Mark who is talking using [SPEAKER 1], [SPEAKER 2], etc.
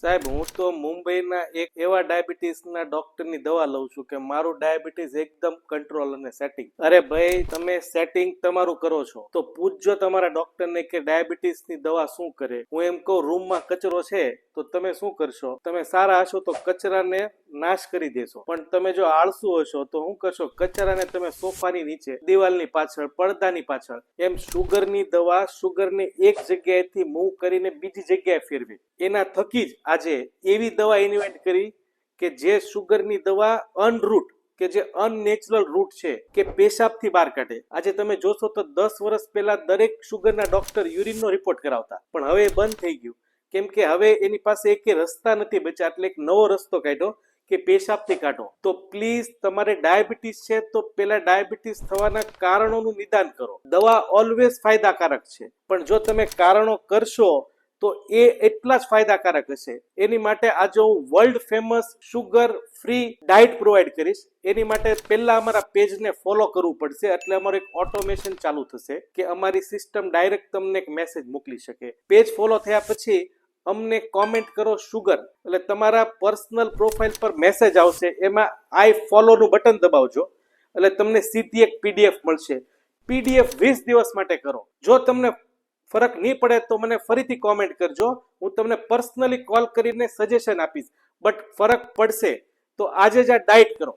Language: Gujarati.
[SPEAKER 1] સાહેબ, હું તો મુંબઈના એક એવા ડાયાબિટીસના ડોક્ટરની દવા લઉં છું કે મારું ડાયાબિટીસ એકદમ કંટ્રોલ અને સેટિંગ. અરે ભાઈ, તમે સેટિંગ તમારું કરો છો તો પૂછજો તમારા ડોક્ટરને કે ડાયાબિટીસની દવા શું કરે. હું એમ કહું, રૂમમાં કચરો છે તો તમે શું કરશો? તમે સારા હશો તો કચરાને નાશ કરી દેશો, પણ તમે જો આળસુ હશો તો શું કરશો? કચરાને તમે સોફાની નીચે, દિવાલની પાછળ, પડદાની પાછળ. એમ શુગરની દવા શુગરને એક જગ્યાએથી મૂવ કરીને બીજી જગ્યાએ ફેરવી. એના થકી જ આજે એવી દવા ઇન્વેન્ટ કરી કે જે શુગરની દવા અનરૂટ, કે જે અનનેચરલ રૂટ છે, કે પેશાબથી બહાર કાઢે. આજે તમે જોશો તો 10 વર્ષ પહેલા દરેક શુગરના ડોક્ટર યુરિનનો રિપોર્ટ કરાવતા, પણ હવે બંધ થઈ ગયું. કેમ કે હવે એની પાસે એક રસ્તા નથી બચ્યા, એટલે એક નવો રસ્તો કાઢ્યો કે પેશાબથી કાઢો. તો પ્લીઝ, તમારે ડાયાબિટીસ છે તો પેલા ડાયાબિટીસ થવાના કારણોનું નિદાન કરો. દવા ઓલવેઝ ફાયદાકારક છે, પણ જો તમે કારણો કરશો તો એ એટલા જ ફાયદાકારક હશે. એની માટે આજે હું world famous sugar free diet provide કરીશ. એની માટે પહેલા અમારા પેજને ફોલો કરવું પડશે, એટલે અમારું એક ઓટોમેશન ચાલુ થશે કે અમારી સિસ્ટમ ડાયરેક્ટ તમને એક મેસેજ મોકલી શકે. પેજ ફોલો થયા પછી અમને કોમેન્ટ કરો શુગર, એટલે તમારા પર્સનલ પ્રોફાઇલ પર મેસેજ આવશે, એમાં આઈ ફોલોનું બટન દબાવજો એટલે તમને સીધી એક પીડીએફ મળશે. પીડીએફ 20 દિવસ માટે કરો. જો તમને ફરક નહીં પડે તો મને ફરીથી કોમેન્ટ કરજો, હું તમને પર્સનલી કોલ કરીને સજેશન આપીશ. બટ ફરક પડશે તો આજે જ આ ડાયટ કરો.